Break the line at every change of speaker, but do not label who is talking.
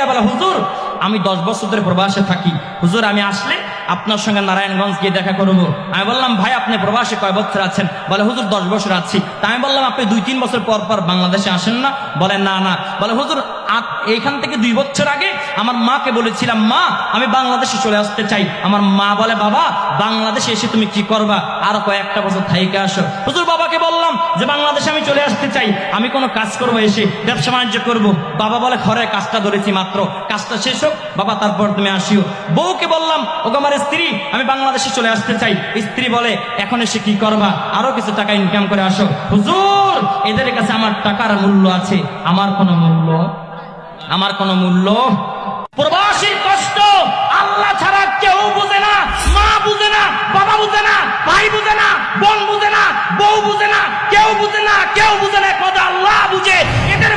বলে, হুজুর আমি 10 বছর ধরে প্রবাসে থাকি, হুজুর আমি আসলে আপনার সঙ্গে নারায়ণগঞ্জ গিয়ে দেখা করবো। আমি বললাম, ভাই আপনি প্রবাসে কয় বছর আছেন? বলে, হুজুর 10 বছর আছি। তা আমি বললাম, আপনি 2-3 বছর পর পর বাংলাদেশে আসেন না? বলে, না না। বলে, হুজুর এইখান থেকে 2 বছর আগে আমার মাকে বলেছিলাম, মা আমি বাংলাদেশে চলে আসতে চাই। আমার মা বলে, বাবা বাংলাদেশে এসে তুমি কি করবা? আরো কয়েকটা বছর থাইকে আসো। হুজুর বাবাকে বললাম যে বাংলাদেশে আমি চলে আসতে চাই, আমি কোনো কাজ করবো, এসে ব্যবসা বাণিজ্য করবো। বাবা বলে, ঘরে কাজটা ধরেছি মাত্র, কাজটা শেষ হোক বাবা তারপর তুমি আসিও। বউকে বললাম, ওগো আমার স্ত্রী আমি বাংলাদেশে চলে আসতে চাই। স্ত্রী বলে, এখন এসে কি করবা? আরো কিছু টাকা ইনকাম করে আসো। হুজুর এদের কাছে আমার টাকার মূল্য আছে, আমার কোনো মূল্য, আমার কোনো মূল্য। প্রবাসীর কষ্ট আল্লাহ ছাড়া কেউ বুঝে না, মা বুঝে না, বাবা বুঝে না, ভাই বুঝে না, বোন বুঝে না, বউ বুঝে না, কেউ বুঝে না, কেউ বুঝে না, একমাত্র আল্লাহ বুঝে। এদের